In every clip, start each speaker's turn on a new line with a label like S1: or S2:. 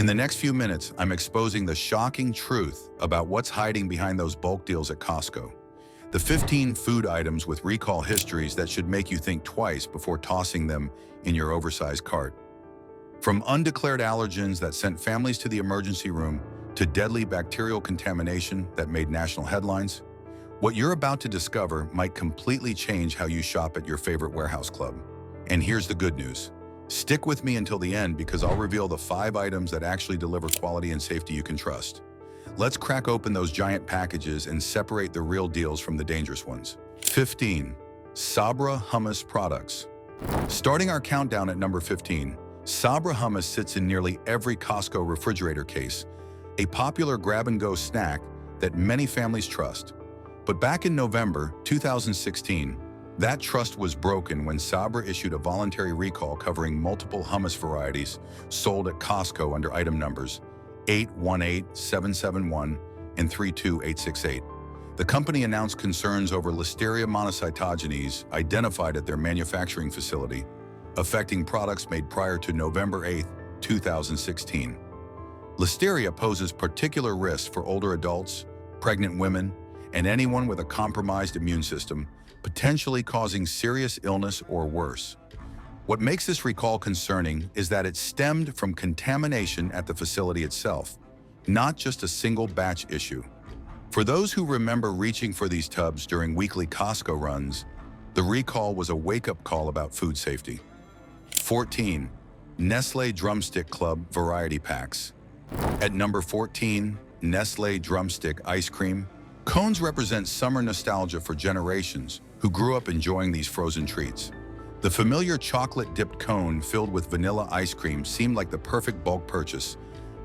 S1: In the next few minutes, I'm exposing the shocking truth about what's hiding behind those bulk deals at Costco. The 15 food items with recall histories that should make you think twice before tossing them in your oversized cart. From undeclared allergens that sent families to the emergency room to deadly bacterial contamination that made national headlines, what you're about to discover might completely change how you shop at your favorite warehouse club. And here's the good news. Stick with me until the end because I'll reveal the 5 items that actually deliver quality and safety you can trust. Let's crack open those giant packages and separate the real deals from the dangerous ones. 15. Sabra hummus products. Starting our countdown at number 15, Sabra hummus sits in nearly every Costco refrigerator case, a popular grab-and-go snack that many families trust. But back in November 2016, that trust was broken when Sabra issued a voluntary recall covering multiple hummus varieties sold at Costco under item numbers 818771 and 32868. The company announced concerns over Listeria monocytogenes identified at their manufacturing facility, affecting products made prior to November 8, 2016. Listeria poses particular risks for older adults, pregnant women, and anyone with a compromised immune system, potentially causing serious illness or worse. What makes this recall concerning is that it stemmed from contamination at the facility itself, not just a single batch issue. For those who remember reaching for these tubs during weekly Costco runs, the recall was a wake-up call about food safety. 14. Nestlé Drumstick Club Variety Packs. At number 14, Nestlé Drumstick Ice Cream. Cones represent summer nostalgia for generations who grew up enjoying these frozen treats. The familiar chocolate-dipped cone filled with vanilla ice cream seemed like the perfect bulk purchase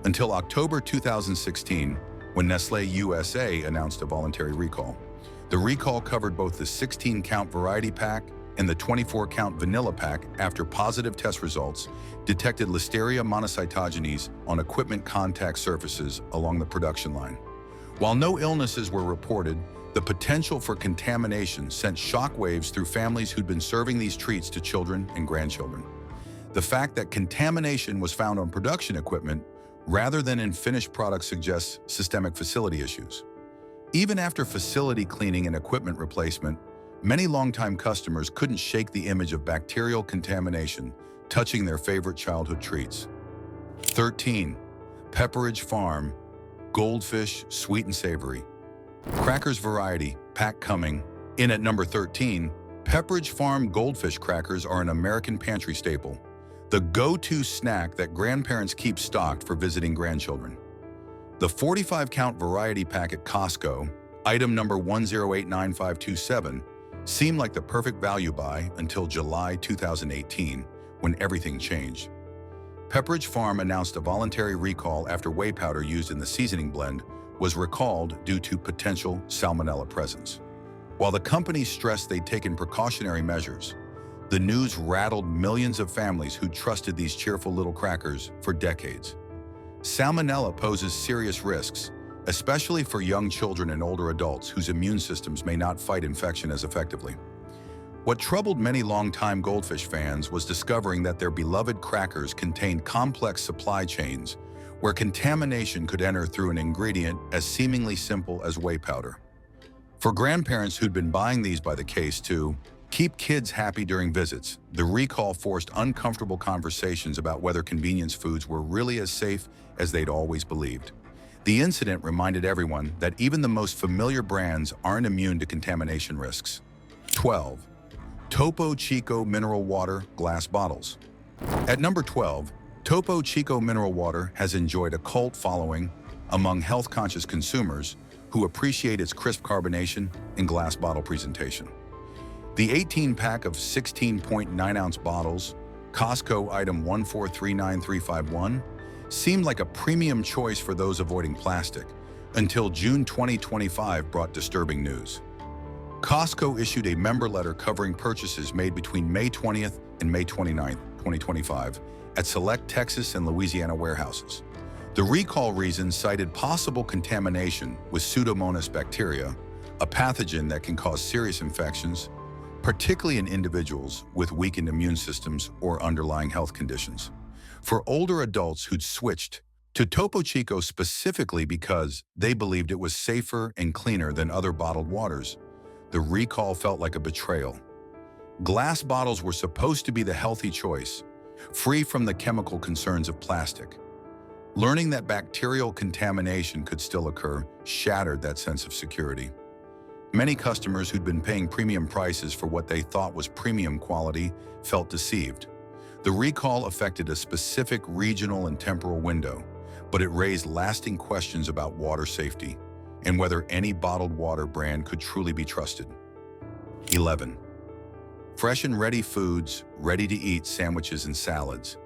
S1: until October 2016, when Nestlé USA announced a voluntary recall. The recall covered both the 16-count variety pack and the 24-count vanilla pack after positive test results detected Listeria monocytogenes on equipment contact surfaces along the production line. While no illnesses were reported, the potential for contamination sent shockwaves through families who'd been serving these treats to children and grandchildren. The fact that contamination was found on production equipment rather than in finished products suggests systemic facility issues. Even after facility cleaning and equipment replacement, many longtime customers couldn't shake the image of bacterial contamination touching their favorite childhood treats. 13. Pepperidge Farm Goldfish Sweet and Savory. Crackers variety, pack coming in at number 13. Pepperidge Farm Goldfish crackers are an American pantry staple, the go-to snack that grandparents keep stocked for visiting grandchildren. The 45-count variety pack at Costco, item number 10895527, seemed like the perfect value buy until July 2018, when everything changed. Pepperidge Farm announced a voluntary recall after whey powder used in the seasoning blend was recalled due to potential salmonella presence. While the company stressed they'd taken precautionary measures, the news rattled millions of families who trusted these cheerful little crackers for decades. Salmonella poses serious risks, especially for young children and older adults whose immune systems may not fight infection as effectively. What troubled many longtime Goldfish fans was discovering that their beloved crackers contained complex supply chains where contamination could enter through an ingredient as seemingly simple as whey powder. For grandparents who'd been buying these by the case to keep kids happy during visits, the recall forced uncomfortable conversations about whether convenience foods were really as safe as they'd always believed. The incident reminded everyone that even the most familiar brands aren't immune to contamination risks. 12. Topo Chico Mineral Water Glass Bottles. At number 12, Topo Chico Mineral Water has enjoyed a cult following among health-conscious consumers who appreciate its crisp carbonation and glass bottle presentation. The 18-pack of 16.9-ounce bottles, Costco item 1439351, seemed like a premium choice for those avoiding plastic, until June 2025 brought disturbing news. Costco issued a member letter covering purchases made between May 20th and May 29th, 2025, at select Texas and Louisiana warehouses. The recall reasons cited possible contamination with Pseudomonas bacteria, a pathogen that can cause serious infections, particularly in individuals with weakened immune systems or underlying health conditions. For older adults who'd switched to Topo Chico specifically because they believed it was safer and cleaner than other bottled waters. The recall felt like a betrayal. Glass bottles were supposed to be the healthy choice, free from the chemical concerns of plastic. Learning that bacterial contamination could still occur shattered that sense of security. Many customers who'd been paying premium prices for what they thought was premium quality felt deceived. The recall affected a specific regional and temporal window, but it raised lasting questions about water safety and whether any bottled water brand could truly be trusted. 11. Fresh and ready foods, ready-to-eat sandwiches and salads.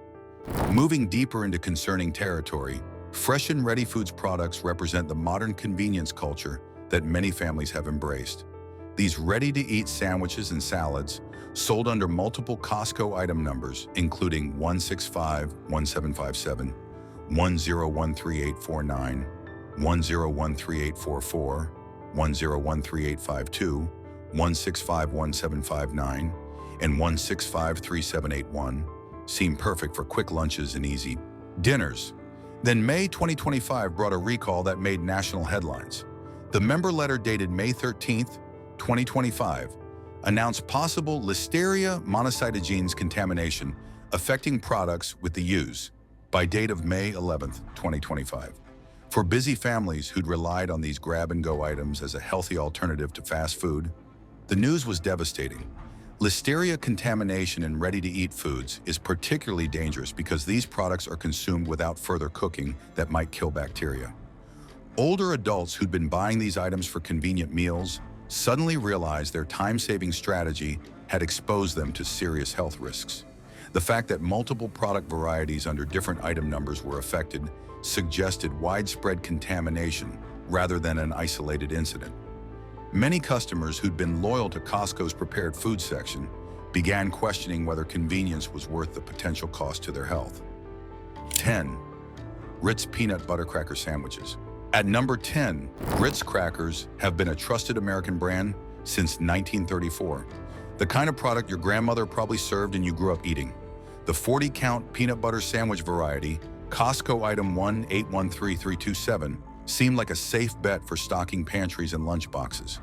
S1: Moving deeper into concerning territory, fresh and ready foods products represent the modern convenience culture that many families have embraced. These ready-to-eat sandwiches and salads, sold under multiple Costco item numbers, including 1651757, 1013849, 1013844, 1013852, 1651759, and 1653781, seem perfect for quick lunches and easy dinners. Then May 2025 brought a recall that made national headlines. The member letter dated May 13, 2025, announced possible Listeria monocytogenes contamination affecting products with the use by date of May 11, 2025. For busy families who'd relied on these grab-and-go items as a healthy alternative to fast food, the news was devastating. Listeria contamination in ready-to-eat foods is particularly dangerous because these products are consumed without further cooking that might kill bacteria. Older adults who'd been buying these items for convenient meals suddenly realized their time-saving strategy had exposed them to serious health risks. The fact that multiple product varieties under different item numbers were affected suggested widespread contamination rather than an isolated incident. Many customers who'd been loyal to Costco's prepared food section began questioning whether convenience was worth the potential cost to their health. 10. Ritz Peanut Butter Cracker Sandwiches. At number 10, Ritz crackers have been a trusted American brand since 1934. The kind of product your grandmother probably served and you grew up eating. The 40-count peanut butter sandwich variety, Costco item 1813327, seemed like a safe bet for stocking pantries and lunchboxes.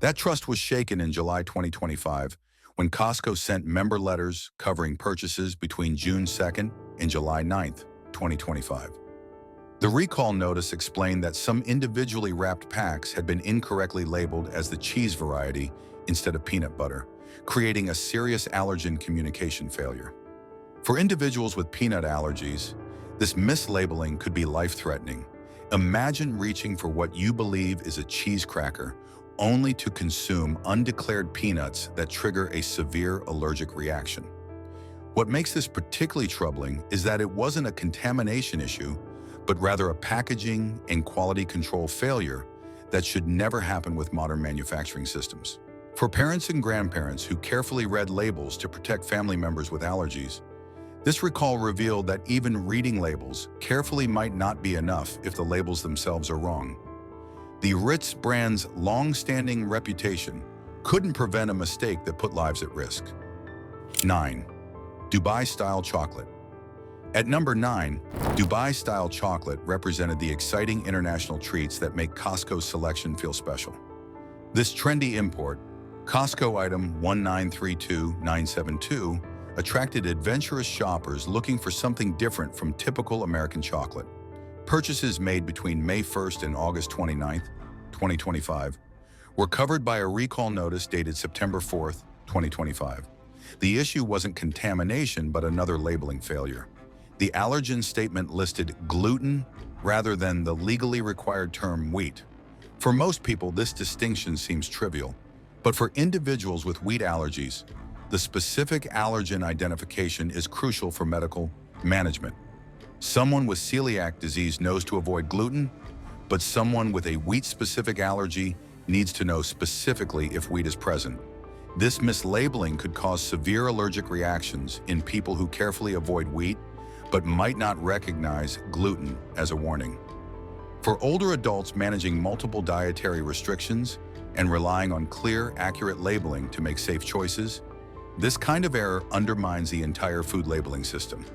S1: That trust was shaken in July 2025 when Costco sent member letters covering purchases between June 2nd and July 9th, 2025. The recall notice explained that some individually wrapped packs had been incorrectly labeled as the cheese variety instead of peanut butter, creating a serious allergen communication failure. For individuals with peanut allergies, this mislabeling could be life-threatening. Imagine reaching for what you believe is a cheese cracker, only to consume undeclared peanuts that trigger a severe allergic reaction. What makes this particularly troubling is that it wasn't a contamination issue, but rather a packaging and quality control failure that should never happen with modern manufacturing systems. For parents and grandparents who carefully read labels to protect family members with allergies, this recall revealed that even reading labels carefully might not be enough if the labels themselves are wrong. The Ritz brand's long-standing reputation couldn't prevent a mistake that put lives at risk. 9. Dubai-style chocolate. At number 9, Dubai-style chocolate represented the exciting international treats that make Costco's selection feel special. This trendy import, Costco item 1932972, attracted adventurous shoppers looking for something different from typical American chocolate. Purchases made between May 1st and August 29th, 2025, were covered by a recall notice dated September 4th, 2025. The issue wasn't contamination, but another labeling failure. The allergen statement listed gluten rather than the legally required term wheat. For most people, this distinction seems trivial, but for individuals with wheat allergies, the specific allergen identification is crucial for medical management. Someone with celiac disease knows to avoid gluten, but someone with a wheat-specific allergy needs to know specifically if wheat is present. This mislabeling could cause severe allergic reactions in people who carefully avoid wheat but might not recognize gluten as a warning. For older adults managing multiple dietary restrictions and relying on clear, accurate labeling to make safe choices, this kind of error undermines the entire food labeling system.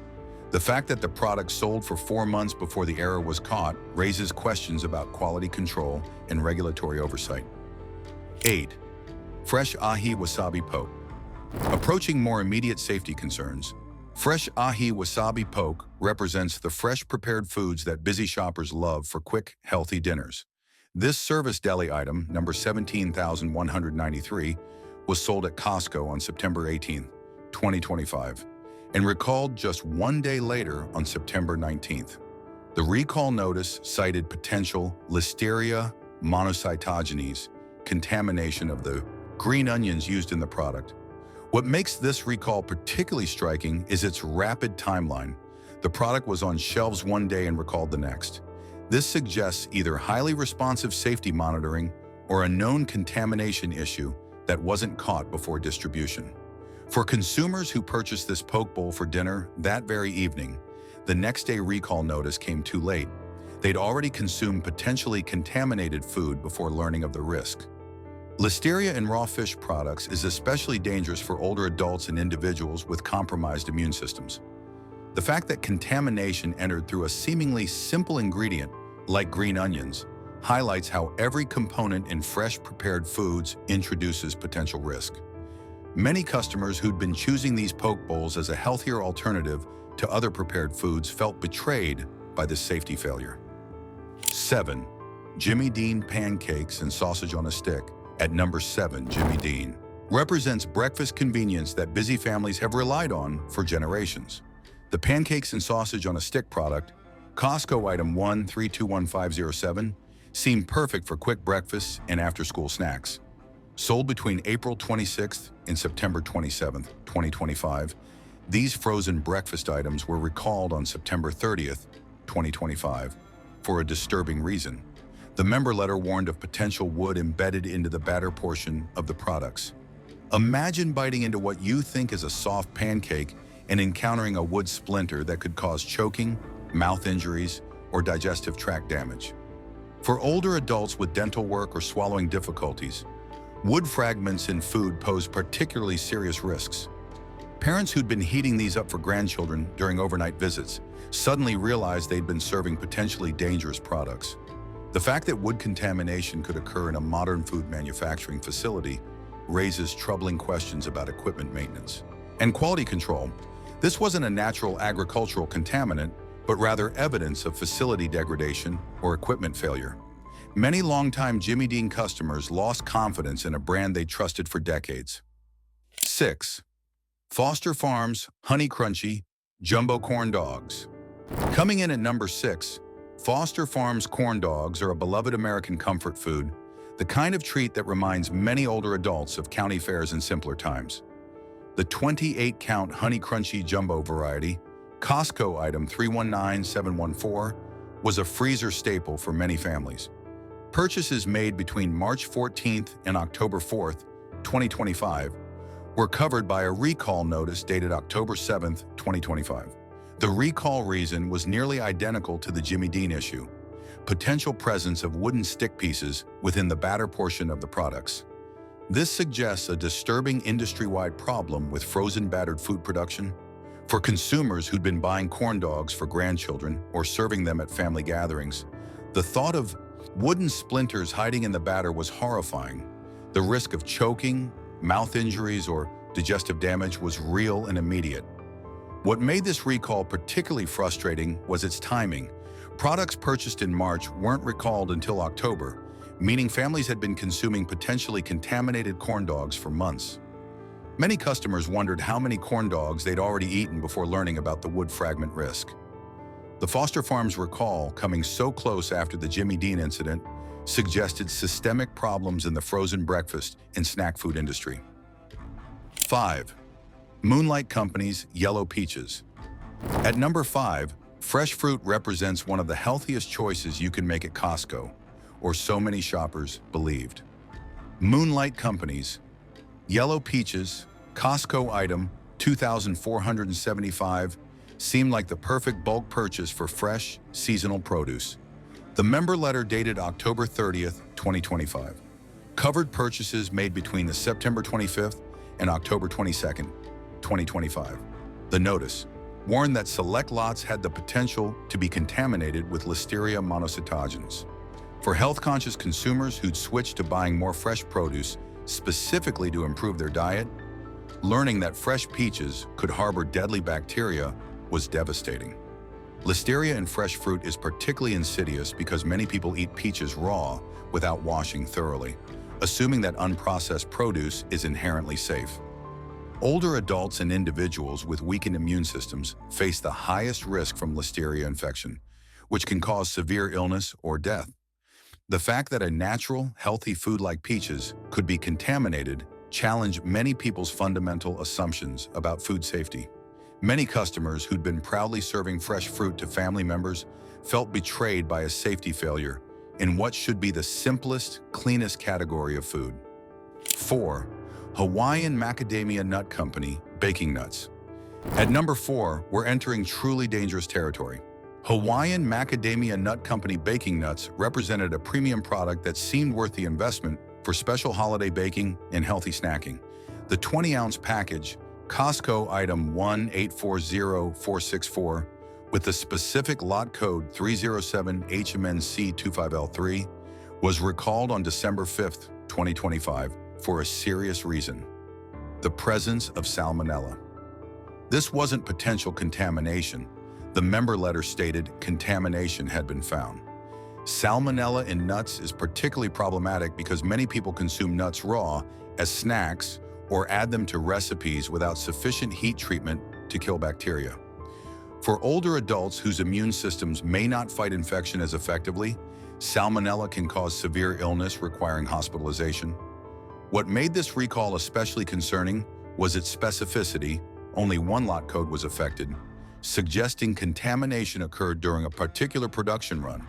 S1: The fact that the product sold for 4 months before the error was caught raises questions about quality control and regulatory oversight. 8. Fresh ahi wasabi poke. Approaching more immediate safety concerns, fresh ahi wasabi poke represents the fresh prepared foods that busy shoppers love for quick, healthy dinners. This service deli item, number 17,193, was sold at Costco on September 18, 2025, and recalled just 1 day later on September 19th. The recall notice cited potential Listeria monocytogenes contamination of the green onions used in the product. What makes this recall particularly striking is its rapid timeline. The product was on shelves 1 day and recalled the next. This suggests either highly responsive safety monitoring or a known contamination issue that wasn't caught before distribution. For consumers who purchased this poke bowl for dinner that very evening, the next day recall notice came too late. They'd already consumed potentially contaminated food before learning of the risk. Listeria in raw fish products is especially dangerous for older adults and individuals with compromised immune systems. The fact that contamination entered through a seemingly simple ingredient, like green onions, highlights how every component in fresh prepared foods introduces potential risk. Many customers who'd been choosing these poke bowls as a healthier alternative to other prepared foods felt betrayed by this safety failure. 7. Jimmy Dean pancakes and sausage on a stick. At number 7, Jimmy Dean represents breakfast convenience that busy families have relied on for generations. The pancakes and sausage on a stick product, Costco item 1321507, seem perfect for quick breakfasts and after-school snacks. Sold between April 26th and September 27th, 2025, these frozen breakfast items were recalled on September 30th, 2025, for a disturbing reason. The member letter warned of potential wood embedded into the batter portion of the products. Imagine biting into what you think is a soft pancake and encountering a wood splinter that could cause choking, mouth injuries, or digestive tract damage. For older adults with dental work or swallowing difficulties, wood fragments in food pose particularly serious risks. Parents who'd been heating these up for grandchildren during overnight visits suddenly realized they'd been serving potentially dangerous products. The fact that wood contamination could occur in a modern food manufacturing facility raises troubling questions about equipment maintenance and quality control. This wasn't a natural agricultural contaminant, but rather evidence of facility degradation or equipment failure. Many longtime Jimmy Dean customers lost confidence in a brand they trusted for decades. 6. Foster Farms Honey Crunchy Jumbo Corn Dogs. Coming in at number 6, Foster Farms corn dogs are a beloved American comfort food, the kind of treat that reminds many older adults of county fairs in simpler times. The 28-count Honey Crunchy Jumbo variety, Costco item 319714, was a freezer staple for many families. Purchases made between March 14th and October 4th, 2025, were covered by a recall notice dated October 7th, 2025. The recall reason was nearly identical to the Jimmy Dean issue: potential presence of wooden stick pieces within the batter portion of the products. This suggests a disturbing industry-wide problem with frozen battered food production. For consumers who'd been buying corn dogs for grandchildren or serving them at family gatherings, the thought of wooden splinters hiding in the batter was horrifying. The risk of choking, mouth injuries, or digestive damage was real and immediate. What made this recall particularly frustrating was its timing. Products purchased in March weren't recalled until October, meaning families had been consuming potentially contaminated corn dogs for months. Many customers wondered how many corn dogs they'd already eaten before learning about the wood fragment risk. The Foster Farms recall, coming so close after the Jimmy Dean incident, suggested systemic problems in the frozen breakfast and snack food industry. 5. Moonlight Company's Yellow Peaches. At number 5, fresh fruit represents one of the healthiest choices you can make at Costco, or so many shoppers believed. Moonlight Company's Yellow Peaches, Costco item 2,475, seemed like the perfect bulk purchase for fresh, seasonal produce. The member letter dated October 30th, 2025, covered purchases made between the September 25th and October 22nd, 2025. The notice: warned that select lots had the potential to be contaminated with Listeria monocytogenes. For health-conscious consumers who'd switched to buying more fresh produce specifically to improve their diet, learning that fresh peaches could harbor deadly bacteria was devastating. Listeria in fresh fruit is particularly insidious because many people eat peaches raw without washing thoroughly, assuming that unprocessed produce is inherently safe. Older adults and individuals with weakened immune systems face the highest risk from Listeria infection, which can cause severe illness or death. The fact that a natural, healthy food like peaches could be contaminated challenged many people's fundamental assumptions about food safety. Many customers who'd been proudly serving fresh fruit to family members felt betrayed by a safety failure in what should be the simplest, cleanest category of food. 4. Hawaiian Macadamia Nut Company Baking Nuts. At number 4, we're entering truly dangerous territory. Hawaiian Macadamia Nut Company baking nuts represented a premium product that seemed worth the investment for special holiday baking and healthy snacking. The 20-ounce package, Costco item 1840464, with the specific lot code 307HMNC25L3, was recalled on December 5, 2025, for a serious reason: the presence of salmonella. This wasn't potential contamination. The member letter stated contamination had been found. Salmonella in nuts is particularly problematic because many people consume nuts raw as snacks or add them to recipes without sufficient heat treatment to kill bacteria. For older adults whose immune systems may not fight infection as effectively, salmonella can cause severe illness requiring hospitalization. What made this recall especially concerning was its specificity. Only one lot code was affected, suggesting contamination occurred during a particular production run.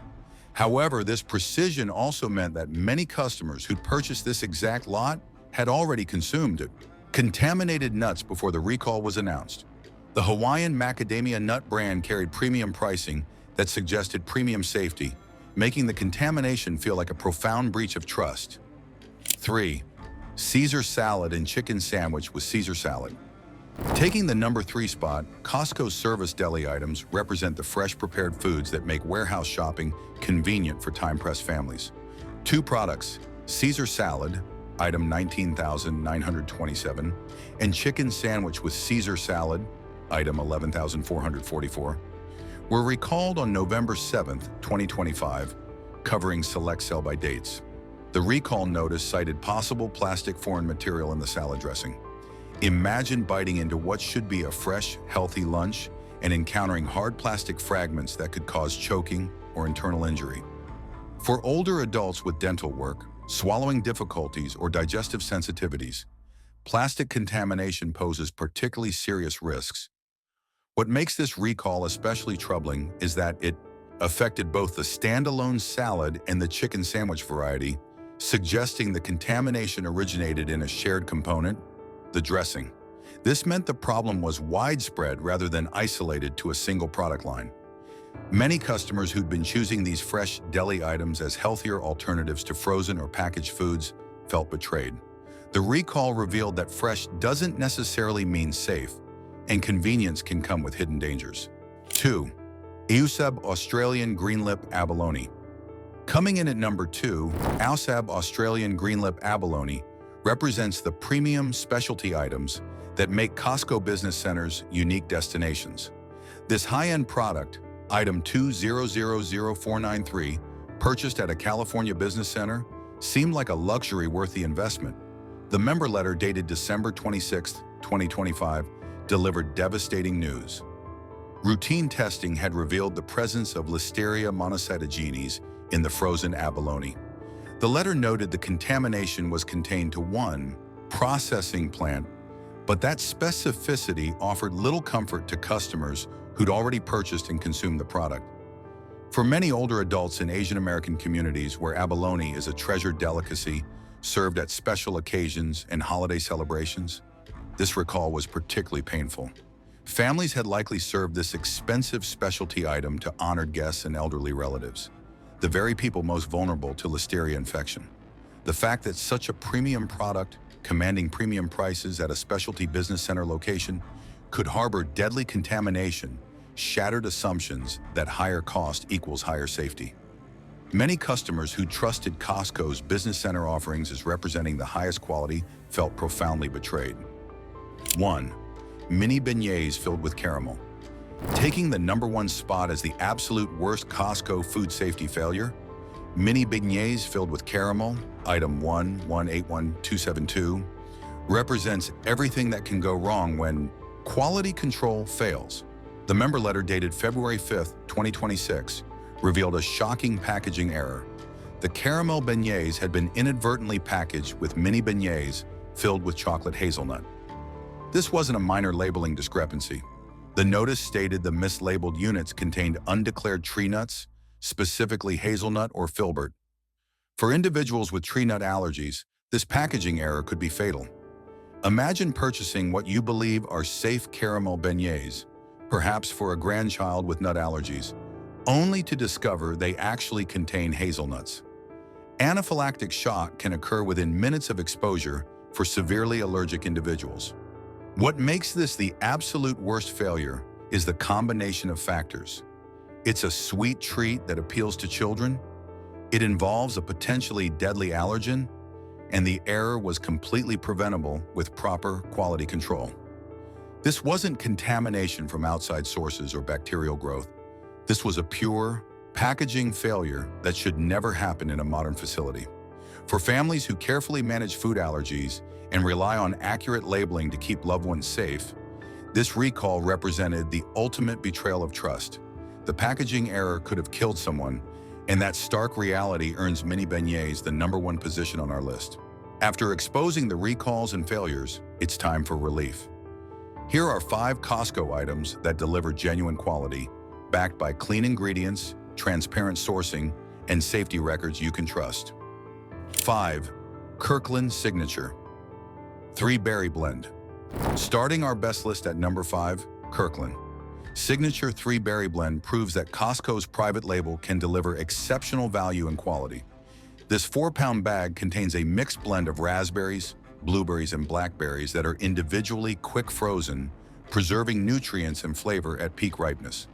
S1: However, this precision also meant that many customers who'd purchased this exact lot had already consumed it. Contaminated nuts before the recall was announced. The Hawaiian Macadamia Nut brand carried premium pricing that suggested premium safety, making the contamination feel like a profound breach of trust. 3. Caesar salad and chicken sandwich with Caesar salad. Taking the number 3 spot, Costco's service deli items represent the fresh prepared foods that make warehouse shopping convenient for time-pressed families. 2 products, Caesar salad, item 19,927, and chicken sandwich with Caesar salad, item 11,444, were recalled on November 7, 2025, covering select sell-by dates. The recall notice cited possible plastic foreign material in the salad dressing. Imagine biting into what should be a fresh, healthy lunch and encountering hard plastic fragments that could cause choking or internal injury. For older adults with dental work, swallowing difficulties, or digestive sensitivities, plastic contamination poses particularly serious risks. What makes this recall especially troubling is that it affected both the standalone salad and the chicken sandwich variety, suggesting the contamination originated in a shared component, the dressing. This meant the problem was widespread rather than isolated to a single product line. Many customers who'd been choosing these fresh deli items as healthier alternatives to frozen or packaged foods felt betrayed. The recall revealed that fresh doesn't necessarily mean safe, and convenience can come with hidden dangers. 2. Euseb Australian Greenlip Abalone. Coming in at number 2, Euseb Australian Greenlip Abalone represents the premium specialty items that make Costco business centers unique destinations. This high-end product, item 2000493, purchased at a California business center, seemed like a luxury worth the investment. The member letter dated December 26, 2025, delivered devastating news. Routine testing had revealed the presence of Listeria monocytogenes in the frozen abalone. The letter noted the contamination was contained to one processing plant, but that specificity offered little comfort to customers who'd already purchased and consumed the product. For many older adults in Asian American communities where abalone is a treasured delicacy served at special occasions and holiday celebrations, this recall was particularly painful. Families had likely served this expensive specialty item to honored guests and elderly relatives, the very people most vulnerable to Listeria infection. The fact that such a premium product, commanding premium prices at a specialty business center location, could harbor deadly contamination, shattered assumptions that higher cost equals higher safety. Many customers who trusted Costco's business center offerings as representing the highest quality felt profoundly betrayed. 1. Mini beignets filled with caramel. Taking the #1 spot as the absolute worst Costco food safety failure, mini beignets filled with caramel, item 1181272, represents everything that can go wrong when quality control fails. The member letter dated February 5, 2026, revealed a shocking packaging error. The caramel beignets had been inadvertently packaged with mini beignets filled with chocolate hazelnut. This wasn't a minor labeling discrepancy. The notice stated the mislabeled units contained undeclared tree nuts, specifically hazelnut or filbert. For individuals with tree nut allergies, this packaging error could be fatal. Imagine purchasing what you believe are safe caramel beignets, perhaps for a grandchild with nut allergies, only to discover they actually contain hazelnuts. Anaphylactic shock can occur within minutes of exposure for severely allergic individuals. What makes this the absolute worst failure is the combination of factors. It's a sweet treat that appeals to children, it involves a potentially deadly allergen, and the error was completely preventable with proper quality control. This wasn't contamination from outside sources or bacterial growth. This was a pure, packaging failure that should never happen in a modern facility. For families who carefully manage food allergies and rely on accurate labeling to keep loved ones safe, this recall represented the ultimate betrayal of trust. The packaging error could have killed someone, and that stark reality earns mini beignets the #1 position on our list. After exposing the recalls and failures, it's time for relief. Here are 5 Costco items that deliver genuine quality, backed by clean ingredients, transparent sourcing, and safety records you can trust. 5. Kirkland Signature 3-Berry Blend. Starting our best list at number 5, Kirkland. Signature 3-Berry Blend proves that Costco's private label can deliver exceptional value and quality. This 4-pound bag contains a mixed blend of raspberries, blueberries, and blackberries that are individually quick frozen, preserving nutrients and flavor at peak ripeness.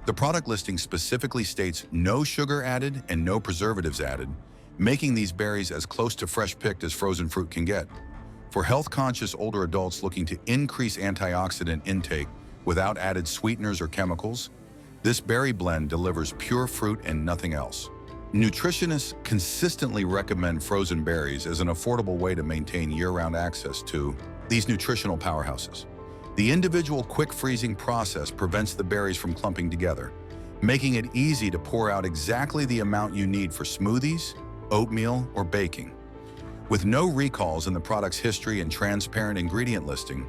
S1: The product listing specifically states no sugar added and no preservatives added, making these berries as close to fresh picked as frozen fruit can get. For health-conscious older adults looking to increase antioxidant intake without added sweeteners or chemicals, this berry blend delivers pure fruit and nothing else. Nutritionists consistently recommend frozen berries as an affordable way to maintain year-round access to these nutritional powerhouses. The individual quick freezing process prevents the berries from clumping together, making it easy to pour out exactly the amount you need for smoothies, oatmeal, or baking. With no recalls in the product's history and transparent ingredient listing,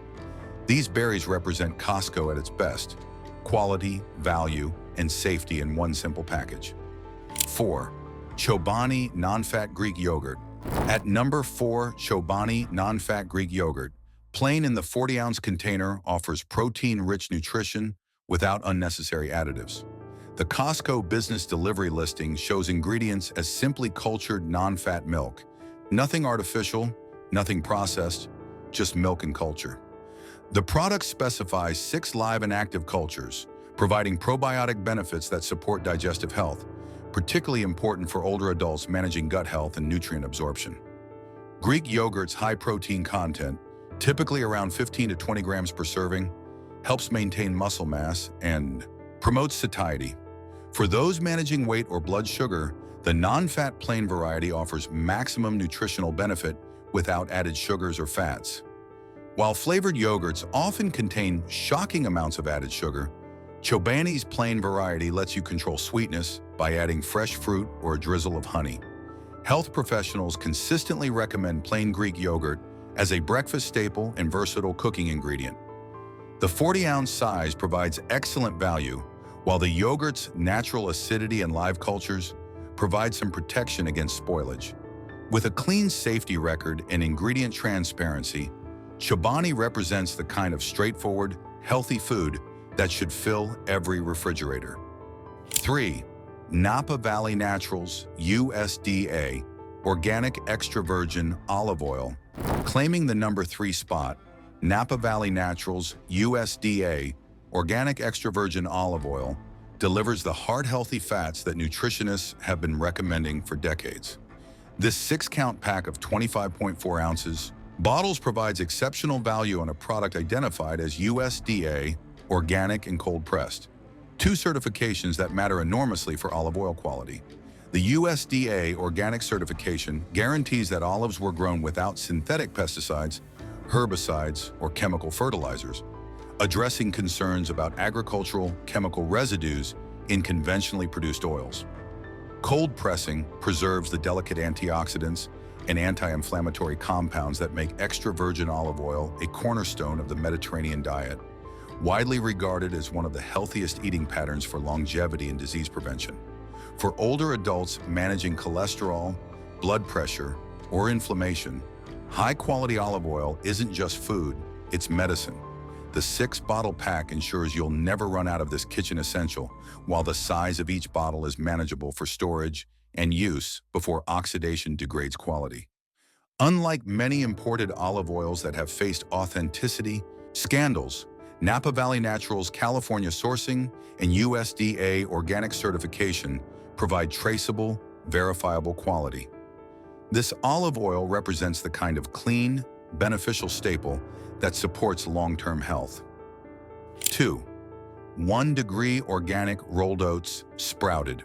S1: these berries represent Costco at its best: quality, value, and safety in one simple package. 4. Chobani Non-Fat Greek Yogurt. At number 4, Chobani Non-Fat Greek Yogurt, plain in the 40-ounce container, offers protein-rich nutrition without unnecessary additives. The Costco business delivery listing shows ingredients as simply cultured non-fat milk. Nothing artificial, nothing processed, just milk and culture. The product specifies 6 live and active cultures, providing probiotic benefits that support digestive health, particularly important for older adults managing gut health and nutrient absorption. Greek yogurt's high protein content, typically around 15 to 20 grams per serving, helps maintain muscle mass and promotes satiety. For those managing weight or blood sugar, the non-fat plain variety offers maximum nutritional benefit without added sugars or fats. While flavored yogurts often contain shocking amounts of added sugar, Chobani's plain variety lets you control sweetness by adding fresh fruit or a drizzle of honey. Health professionals consistently recommend plain Greek yogurt as a breakfast staple and versatile cooking ingredient. The 40-ounce size provides excellent value, while the yogurt's natural acidity and live cultures provide some protection against spoilage. With a clean safety record and ingredient transparency, Chobani represents the kind of straightforward, healthy food that should fill every refrigerator. 3. Napa Valley Naturals USDA Organic Extra Virgin Olive Oil. Claiming the number 3 spot, Napa Valley Naturals USDA organic extra virgin olive oil delivers the heart-healthy fats that nutritionists have been recommending for decades. This 6-count pack of 25.4 ounces bottles provides exceptional value on a product identified as USDA organic and cold-pressed, two certifications that matter enormously for olive oil quality. The USDA organic certification guarantees that olives were grown without synthetic pesticides, herbicides, or chemical fertilizers, addressing concerns about agricultural chemical residues in conventionally produced oils. Cold pressing preserves the delicate antioxidants and anti-inflammatory compounds that make extra virgin olive oil a cornerstone of the Mediterranean diet, widely regarded as one of the healthiest eating patterns for longevity and disease prevention. For older adults managing cholesterol, blood pressure, or inflammation, high-quality olive oil isn't just food, it's medicine. The 6-bottle pack ensures you'll never run out of this kitchen essential, while the size of each bottle is manageable for storage and use before oxidation degrades quality. Unlike many imported olive oils that have faced authenticity scandals, Napa Valley Naturals' California sourcing and USDA organic certification provide traceable, verifiable quality. This olive oil represents the kind of clean, beneficial staple that supports long-term health. 2. 1 Degree Organic Rolled Oats Sprouted.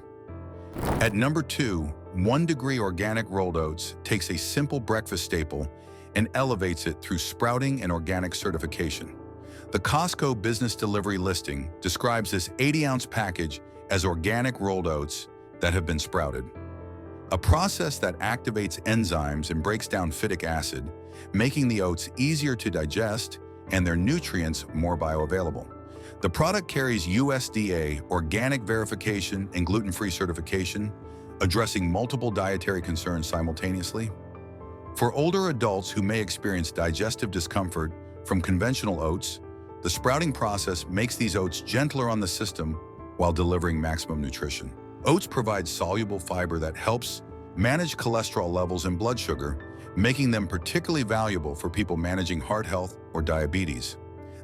S1: At number 2, 1 Degree Organic Rolled Oats takes a simple breakfast staple and elevates it through sprouting and organic certification. The Costco business delivery listing describes this 80-ounce package as organic rolled oats that have been sprouted, a process that activates enzymes and breaks down phytic acid, making the oats easier to digest and their nutrients more bioavailable. The product carries USDA organic verification and gluten-free certification, addressing multiple dietary concerns simultaneously. For older adults who may experience digestive discomfort from conventional oats, the sprouting process makes these oats gentler on the system while delivering maximum nutrition. Oats provide soluble fiber that helps manage cholesterol levels and blood sugar, making them particularly valuable for people managing heart health or diabetes.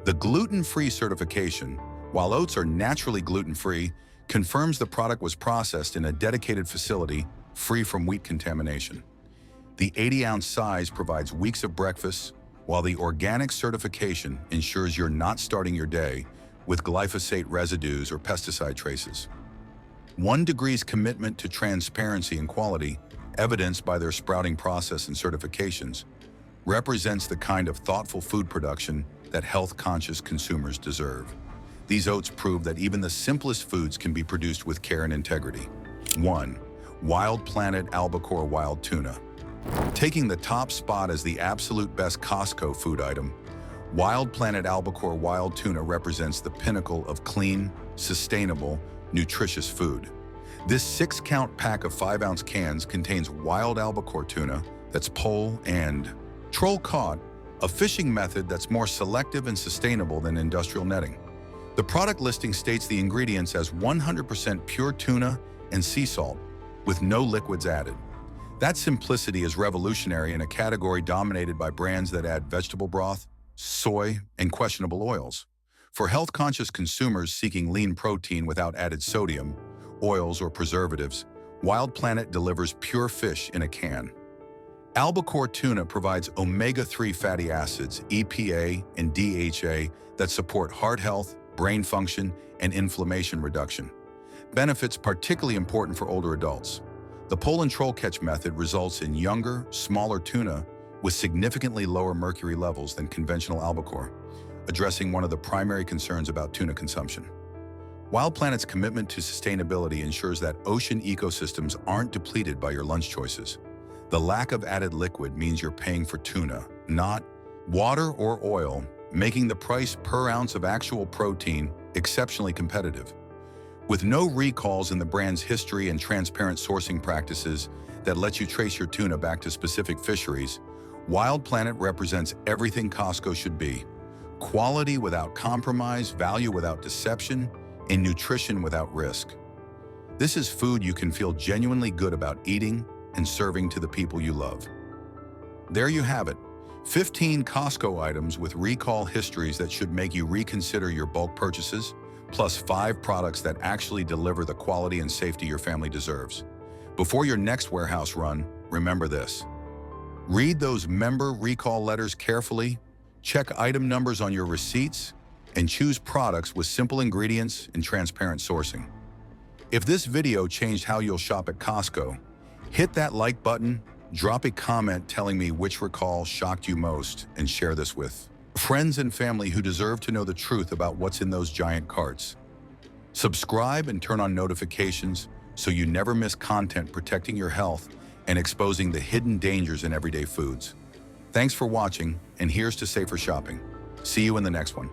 S1: The gluten-free certification, while oats are naturally gluten-free, confirms the product was processed in a dedicated facility free from wheat contamination. The 80-ounce size provides weeks of breakfast, while the organic certification ensures you're not starting your day with glyphosate residues or pesticide traces. 1 Degree's commitment to transparency and quality, evidenced by their sprouting process and certifications, represents the kind of thoughtful food production that health-conscious consumers deserve. These oats prove that even the simplest foods can be produced with care and integrity. 1. Wild Planet Albacore Wild Tuna. Taking the top spot as the absolute best Costco food item, Wild Planet Albacore Wild Tuna represents the pinnacle of clean, sustainable, nutritious food. This 6-count pack of 5-ounce cans contains wild albacore tuna that's pole and troll caught, a fishing method that's more selective and sustainable than industrial netting. The product listing states the ingredients as 100% pure tuna and sea salt, with no liquids added. That simplicity is revolutionary in a category dominated by brands that add vegetable broth, soy, and questionable oils. For health-conscious consumers seeking lean protein without added sodium, oils, or preservatives, Wild Planet delivers pure fish in a can. Albacore tuna provides omega-3 fatty acids, EPA and DHA, that support heart health, brain function, and inflammation reduction. Benefits particularly important for older adults. The pole and troll catch method results in younger, smaller tuna with significantly lower mercury levels than conventional albacore, addressing one of the primary concerns about tuna consumption. Wild Planet's commitment to sustainability ensures that ocean ecosystems aren't depleted by your lunch choices. The lack of added liquid means you're paying for tuna, not water or oil, making the price per ounce of actual protein exceptionally competitive. With no recalls in the brand's history and transparent sourcing practices that let you trace your tuna back to specific fisheries, Wild Planet represents everything Costco should be: quality without compromise, value without deception, and nutrition without risk. This is food you can feel genuinely good about eating and serving to the people you love. There you have it, 15 Costco items with recall histories that should make you reconsider your bulk purchases, plus 5 products that actually deliver the quality and safety your family deserves. Before your next warehouse run, remember this. Read those member recall letters carefully, check item numbers on your receipts, and choose products with simple ingredients and transparent sourcing. If this video changed how you'll shop at Costco, hit that like button, drop a comment telling me which recall shocked you most, and share this with friends and family who deserve to know the truth about what's in those giant carts. Subscribe and turn on notifications so you never miss content protecting your health and exposing the hidden dangers in everyday foods. Thanks for watching, and here's to safer shopping. See you in the next one.